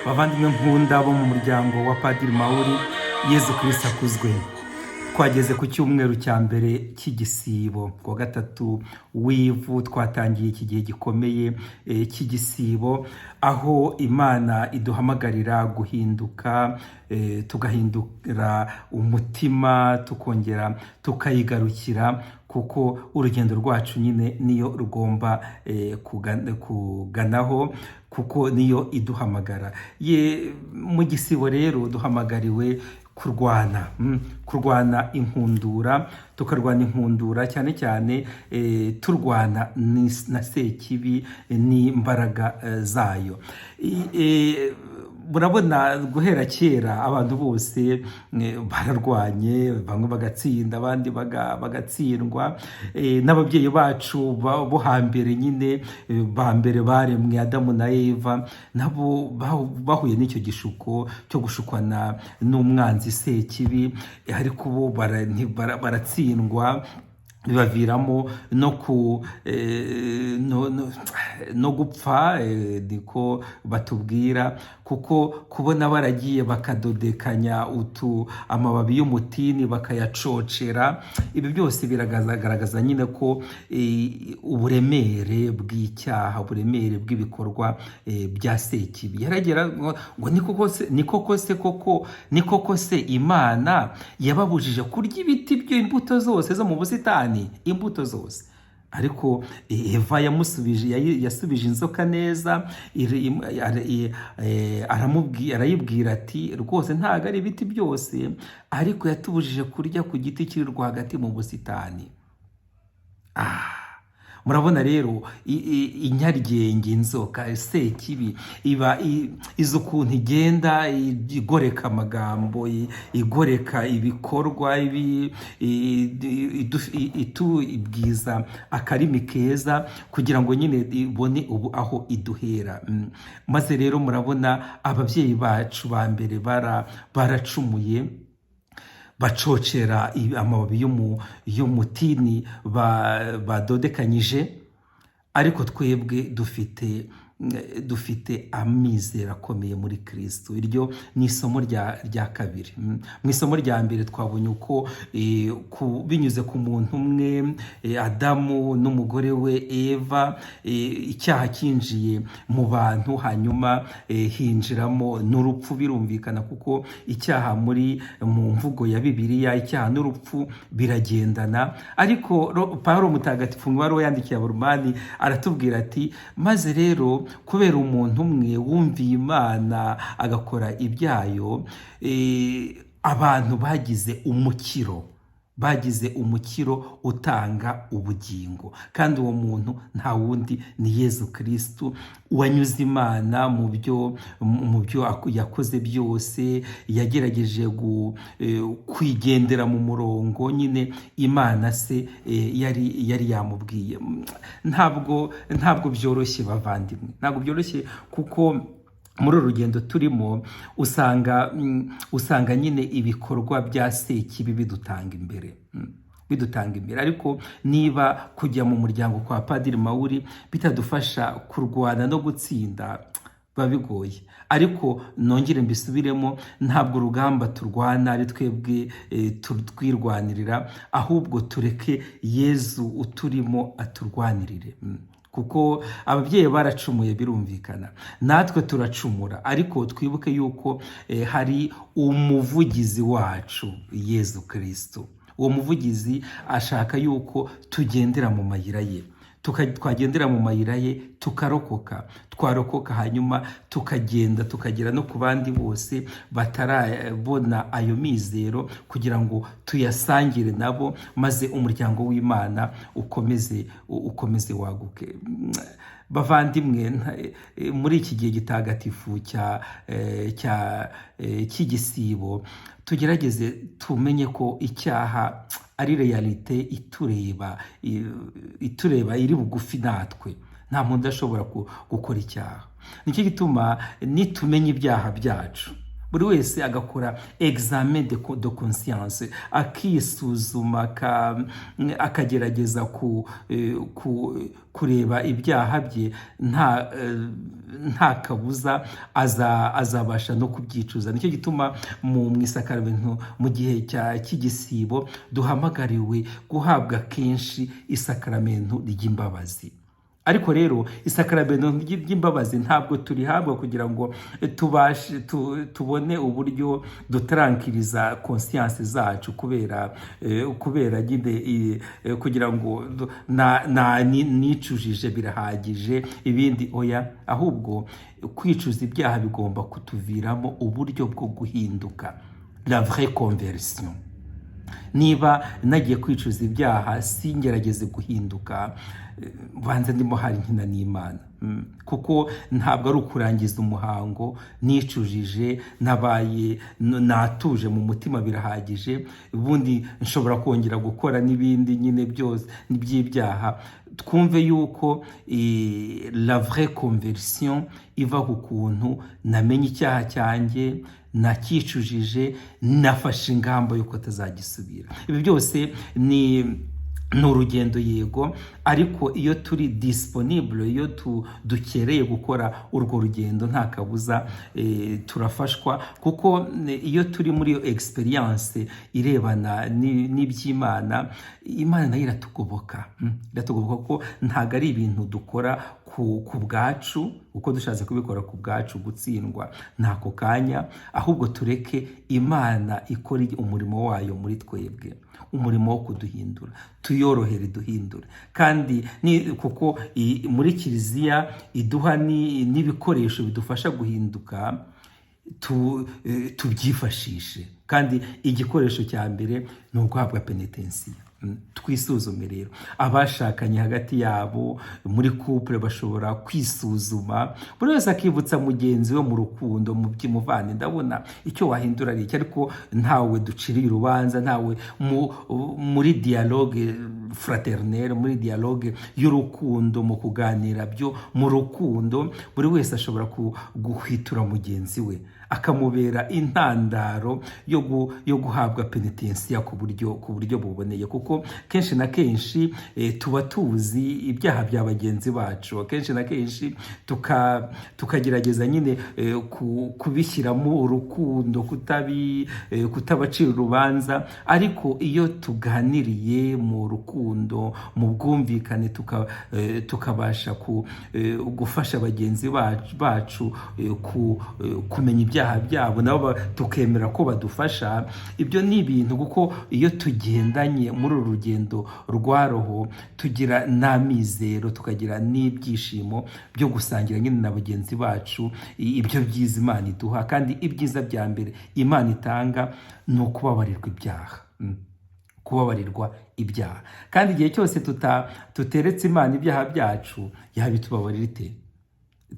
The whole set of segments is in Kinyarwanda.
bavandimwe nkunda bo mu muryango wa Padiri Mauri, Yezu Kristo akuzwe. Twageze ku cyumweru cya mbere cy'igisibo, ku wa gatatu w'ivu twatangiye iki gihe gikomeye cy'igisibo, aho Imana iduhamagarira guhinduka, tugahindura umutima, tukongera tukayigarukira, kuko urugendo rwacu nyine niyo rugomba kuganaho, kuko niyo iduhamagara. Mu gisibo rero duhamagariwe kurwana inkundura, tukarwana inkundura cyane cyane turwana na sekibi n'imbaraga zayo. Murabona guhera kera abantu bose bararwanye, bamwe bagatsinda abandi bagatsindwa. N'ababyeyi bacu bo hambere nyine ba mbere baremwe Adamu na Eva, nabo bahuye n'icyo gishuko cyo gushukwana n'umwanzi sekibi, ariko bo baratsindwa, bibaviramo no gupfa, niko batubwira, kuko kubona baragiye bakadodekanya amababi y'umutini bakayacocera. Ibi byose biragaragaza nyine ko uburemere bw'icyaha, uburemere bw'ibikorwa bya sekibi. Yaragera ngo ni koko se Imana yababujije kurya ibiti by'imbuto zose zo mu busitani, imbuto zose. Ariko Eva yasubije inzoka neza, arayibwira ati rwose ntabwo ari ibiti byose, ariko yatubujije kurya ku giti kiri rwagati mu busitani. Murabona rero inyaryenge, inzoka, sekibi izi ukuntu igenda igoreka amagambo, igoreka ibikorwa, itubwiza akarimi keza kugira ngo nyine ibone aho iduhera. Maze rero murabona ababyeyi bacu ba mbere baracumuye, bacocera amababi y'umutini badodekanyije, ariko twebwe dufite amizero akomeye muri Kristo. Iryo ni isomo rya kabiri. Mu isomo rya mbere twabonye uko binyuze ku muntu umwe, Adamu n'umugore we Eva, icyaha cyinjiye mu bantu, hanyuma hinjiramo n'urupfu. Birumvikana kuko icyaha mu mvugo ya Bibiliya, icyaha n'urupfu biragendana. Ariko Pawulo Mutagatifu mu ibaruwa yandikiye Abaromani aratubwira ati, maze rero kubera umuntu umwe wumviye Imana agakora ibyayo, abantu bagize umukiro utanga ubugingo, kandi uwo muntu nta wundi ni Yezu Kristo, wanyuze Imana mu byo yakoze byose. Yagerageje kwigendera mu murongo nyine Imana se yari yamubwiye. Ntabwo byoroshye bavandimwe, ntabwo byoroshye, kuko muri uru rugendo turimo usanga nyine ibikorwa bya sekibi bidutanga imbere. Ariko niba kujya mu muryango kwa Padiri Mauri bitadufasha kurwana no gutsinda, biba bigoye. Ariko nongere mbisubiremo, ntabwo urugamba turwana ari twebwe twirwanirira, ahubwo tureke Yezu uturimo aturwanirire. Kuko ababyeyi baracumuye, birumvikana, natwe turacumura, ariko twibuke yuko hari umuvugizi wacu, Yezu Kristo. Uwo muvugizi ashaka yuko tugendera mu mayira ye, twagendera mu mayira ye twarokoka, hanyuma tukagera no ku bandi bose batarabona ayo mizero, kugira ngo tuyasangire nabo, maze umuryango w'Imana ukomeze waguke. Bavandimwe, muri iki gihe gitagatifu cy'igisibo, tugerageze tumenye ko icyaha ari realite itureba, iri bugufi natwe. Nta muntu udashobora gukora icyaha. Nicyo gituma nitumenya ibyaha byacu, buri wese agakora examen de conscience, akisuzuma, akagerageza kureba ibyaha bye, nta kabuza azabasha no kubyicuza. Nicyo gituma mu isakaramentu mu gihe cy'igisibo duhamagariwe guhabwa kenshi isakaramentu ry'imbabazi. Ariko rero isakaramentu ry'imbabazi ntabwo turihabwa kugira ngo tubone uburyo dutarankiriza conscience zacu kubera nyine kugira ngo nicujije birahagije ibindi oya, ahubwo kwicuza ibyaha bigomba kutuviramo uburyo bwo guhinduka, la vraie conversion. Niba nagiye kwicuza ibyaha singerageze guhinduka, banze ndimo hari nkina n'Imana, kuko ntabwo ari ukurangiza umuhango nicujije nabaye natuje mu mutima birahagije, ubundi nshobora kongera gukora n'ibindi nyine byose by'ibyaha. Twumve yuko la vraie conversion iva ku kuntu namenye icyaha cyanjye, nakicujije, nafashe ingamba yuko tazagisubira. Ibi byose ni urugendo yego, ariko iyo turi disponible, iyo dukereye gukora urwo rugendo, nta kabuza turafashwa, kuko iyo turi muri iyo experience irebana n'iby'Imana, Imana nayo iratugoboka ko ntago ari ibintu dukora ku bwacu, uko dushatse kubikora ku bwacu gutsindwa ntako kanya, ahubwo tureke Imana ikora umurimo wayo muri twebwe, umurimo wo kuduhindura, tuyorohere duhindure. Kandi kuko muri Kiliziya iduha n'ibikoresho bidufasha guhinduka, tubyifashishe. Kandi igikoresho cya mbere ni uguhabwa penetensiya. Twisuzume rero, abashakanye hagati yabo muri couple bashobora kwisuzuma, buri wese akibutsa mugenzi we mu rukundo, mu by'umuvane, ndabona icyo wahindura ari iki, ariko ntawe duciriye urubanza, ntawe muri dialogue fraternelle, muri dialogue y'urukundo, mu kuganira byo mu rukundo, buri wese ashobora guhwitura mugenzi we, akamubera intandaro yo guhabwa penetensiya ku buryo buboneye. Kuko kenshi na kenshi tuba tuzi ibyaha bya bagenzi bacu, kenshi na kenshi tukagerageza nyine kubishyiramo urukundo, kutabacira urubanza. Ariko iyo tuganiriye mu rukundo, mu bwumvikane, tukabasha gufasha bagenzi bacu kumenya ibyaha byabo, nabo tukemera ko badufasha, ibyo ni ibintu, kuko iyo tugendanye muri uru rugendo rwa roho, tugira n'amizero, tukagira n'ibyishimo byo gusangira nyine na bagenzi bacu ibyo byiza Imana iduha. Kandi ibyiza bya mbere Imana itanga ni ukubabarirwa ibyaha. Kandi igihe cyose tuteretse Imana ibyaha byacu, yabitubabarira ite?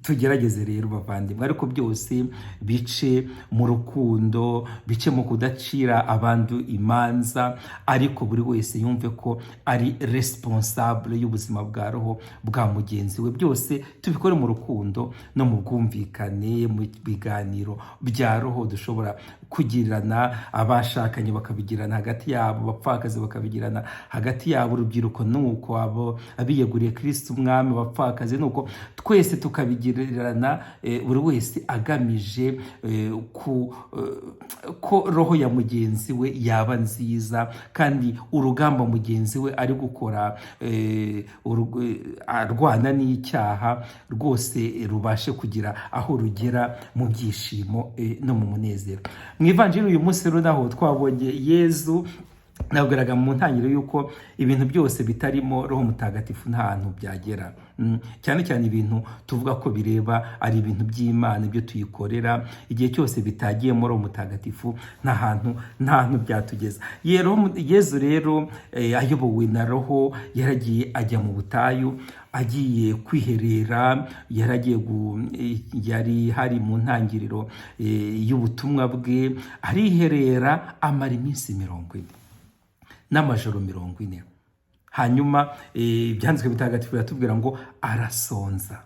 Tugerageze rero bavandimwe, ariko byose bice mu rukundo, bice mu kudacira abandi imanza, ariko buri wese yumve ko ari responsable y'ubuzima bwa roho bwa mugenzi we. Byose tubikore mu rukundo no mu bwumvikane, mu biganiro bya roho dushobora kugirana, abashakanye bakabigirana hagati yabo, abapfakazi bakabigirana hagati yabo, urubyiruko nuko, abiyeguriye Kristo umwami, abapfakazi nuko, twese tukabigirana buri wese agamije ko roho ya mugenzi we yaba nziza, kandi urugamba mugenzi we ari gukora arwana n'icyaha rwose rubashe kugira aho rugera mu byishimo no mu munezero. Mu Ivanjiri uyu munsi rero naho twabonye Yezu nabwiraga mu ntangiriro yuko ibintu byose bitarimo Roho Mutagatifu nta hantu byagera, cyane cyane ibintu tuvuga ko bireba ari ibintu by'Imana, ibyo tuyikorera, igihe cyose bitagiyemo Roho Mutagatifu nta hantu byatugeza. Yezu rero ayobowe na Roho yaragiye ajya mu butayu, agiye kwiherera, yari hari mu ntangiriro y'ubutumwa bwe, ariherera amara iminsi 40 n'amajoro 40. Hanyuma ibyanditswe bitagatifu biratubwira ngo arasonza.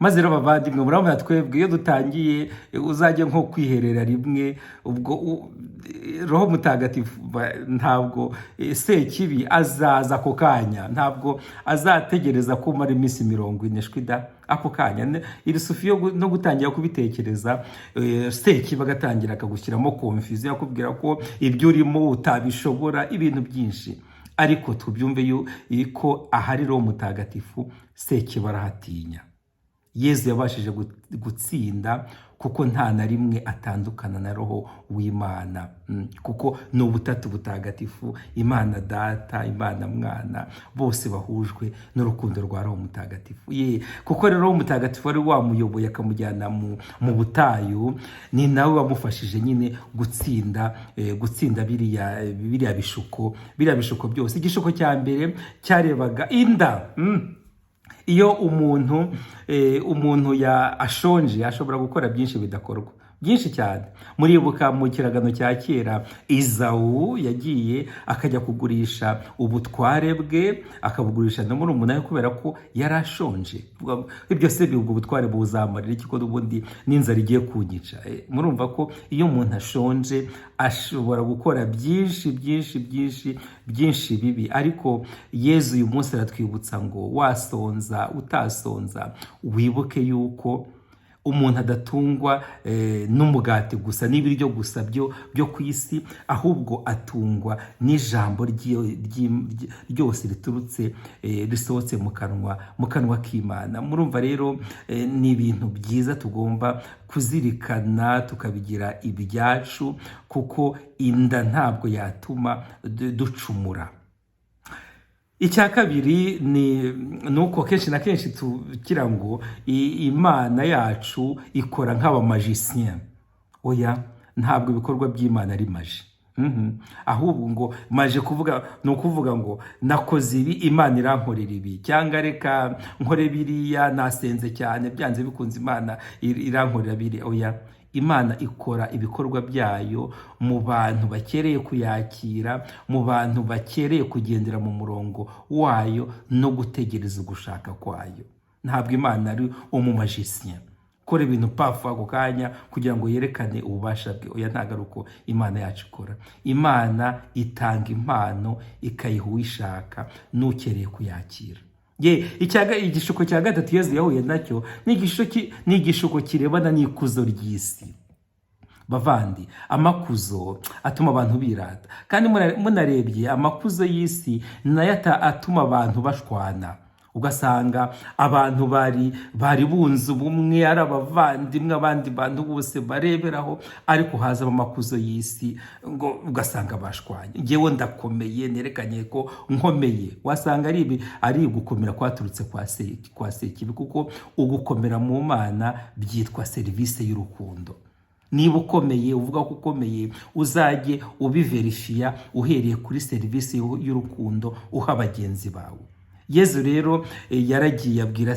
maze rero bavandimwe murabona twebwe iyo dutangiye uzajye nko kwiherera rimwe ubwo roho mutagatifu ntabwo sekibi azaza ako kanya, ntabwo azategereza ko umara iminsi 40 shwida ako kanya. Iri sufi no gutangira kubitekereza sekibi agatangira akagushyiramo confusion akubwira ko ibyo urimo utabishobora ibintu byinshi, ariko tubyumve yuko ahari roho mutagatifu sekibi arahatinya. Yezu yabashije gutsinda kuko nta na rimwe atandukana na roho w'Imana, kuko ni ubutatu butagatifu, Imana Data, Imana Mwana, bose bahujwe n'urukundo rwa roho mutagatifu. Kuko rero roho mutagatifu ari wamuyoboye akamujyana mu butayu, ni nawe wamufashije nyine gutsinda biriya bishuko byose. Igishuko cya mbere cyarebaga inda. Iyo umuntu ashonje ashobora gukora byinshi bidakorwa, byinshi cyane. Muribuka mu kiragano cya kera Izawu yagiye akajya kugurisha ubutware bwe, akabugurisha na murumuna we kubera ko yari ashonje. Ibyo se ubwo butware buzamarira iki ko ubundi n'inzara igiye kunyica? Murumva ko iyo umuntu ashonje ashobora gukora byinshi bibi. Ariko Yezu uyu munsi aratwibutsa ngo wasonza utasonza wibuke yuko umuntu adatungwa n'umugati gusa n'ibiryo gusa byo ku isi, ahubwo atungwa n'ijambo ryose risohotse mu kanwa k'Imana. Murumva rero ni ibintu byiza tugomba kuzirikana tukabigira ibyacu, kuko inda ntabwo yatuma ducumura. Icya kabiri ni uko kenshi na kenshi tugira ngo Imana yacu ikora nk'abamagicien. Oya, ntabwo ibikorwa by'Imana ari maji. Ahubwo ngo maje ni ukuvuga ngo nakoze ibi Imana irankorera ibi, cyangwa reka nkore biriya nasenze cyane byanze bikunze Imana irankorera biri. Oya, Imana ikora ibikorwa byayo mu bantu bakereye kuyakira, mu bantu bakereye kugendera mu murongo wayo no gutegereza ugushaka kwayo. Ntabwo Imana ari umumagicien ukora ibintu pafu ako kanya kugira ngo yerekane ububasha bwe. Oya, ntabwo ari uko Imana yacu ikora. Imana itanga impano ikayiha uwishaka n'ukereye kuyakira. Igishuko cya gatatu Yezu yahuye nacyo ni igishuko kirebana n'ikuzo ry'isi. Bavandi, amakuzo atuma abantu birata, kandi munarebye amakuzo y'isi nayo atuma abantu bashwana. Ugasanga abantu bari bunze ubumwe, ari abavandimwe, abandi bantu bose bareberaho, ariko haza amakuzo y'isi ngo ugasanga bashwanye. Ngewe ndakomeye, nerekanye ko nkomeye. Wasanga ari gukomera kwaturutse kwa sekibi, kuko ugukomera mu Mana byitwa serivisi y'urukundo. Niba ukomeye, uvuga ko ukomeye, uzajye ubiverifiya uhereye kuri serivisi y'urukundo uha bagenzi bawe. Yezu rero yaragiye abwira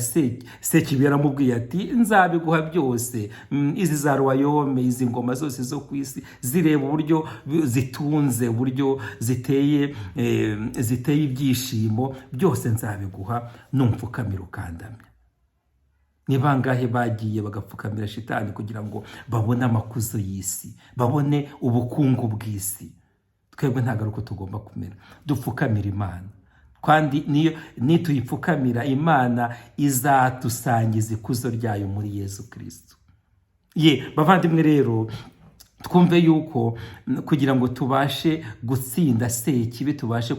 sekibi, yaramubwiye ati nzabiguha byose. Izi za royaume, izi ngoma zose zo ku isi, zireba uburyo zitunze, uburyo ziteye ibyishimo, byose nzabiguha numfukamira ukandamya. Ni bangahe bagiye bagapfukamira shitani kugira ngo babone amakuzo y'isi, babone ubukungu bw'isi? Twebwe ntabwo ari uko tugomba kumera. Dupfukamira Imana, kandi nituyipfukamira Imana izatusangiza ikuzo ryayo muri Yezu Kristo. Bavandimwe rero, twumve yuko kugira ngo tubashe gutsinda sekibi, tubashe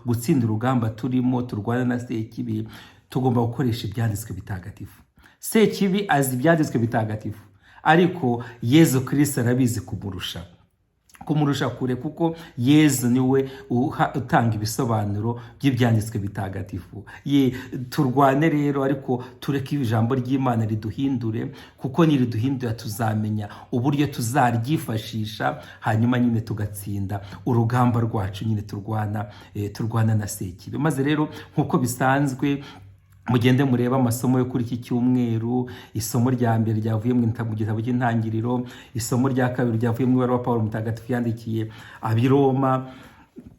gutsinda urugamba turimo turwana na sekibi, tugomba gukoresha ibyanditswe bitagatifu. Sekibi azi ibyanditswe bitagatifu, ariko Yezu Kristo arabizi kumurusha kure, kuko Yezu niwe utanga ibisobanuro by'ibyanditswe bitagatifu. Turwane rero, ariko tureke ijambo ry'Imana riduhindure, kuko niriduhindura tuzamenya uburyo tuzaryifashisha, hanyuma nyine tugatsinda urugamba rwacu nyine turwana na sekibi. Maze rero nk'uko bisanzwe, mugende mureba amasomo yo kuri iki cyumweru. Isomo rya mbere ryavuye mu gitabo cy'Intangiriro, isomo rya kabiri ryavuye mu ibaruwa Pawulo mutagatifu yandikiye ab'Iroma,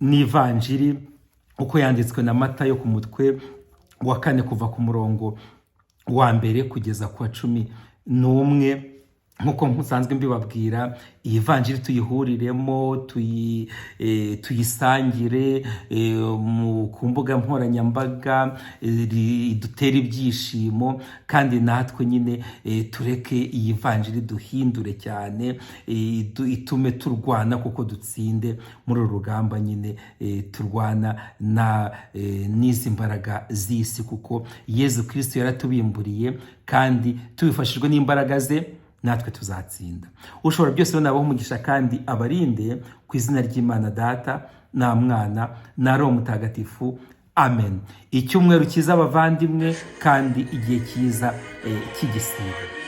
n'ivanjiri uko yanditswe na Matayo ku mutwe wa 4 kuva ku murongo wa mbere kugeza ku wa 11. Nk'uko musanzwe mbibabwira, iyi vanjiri tuyihuriremo, tuyisangire ku mbuga nkoranyambaga, dutere ibyishimo, kandi natwe nyine tureke iyi vanjiri duhindure cyane, itume turwana kuko dutsinde muri uru rugamba nyine turwana n'izi mbaraga z'isi, kuko Yezu Kristo yaratubimburiye, kandi tubifashijwe n'imbaraga ze natwe tuzatsinda. Ushobora byose rero nabaho umugisha kandi abarinde, ku izina ry'Imana Data na Mwana na Roho Mutagatifu. Amen. Icyumweru cyiza abavandimwe, kandi igihe cyiza cy'igisibo.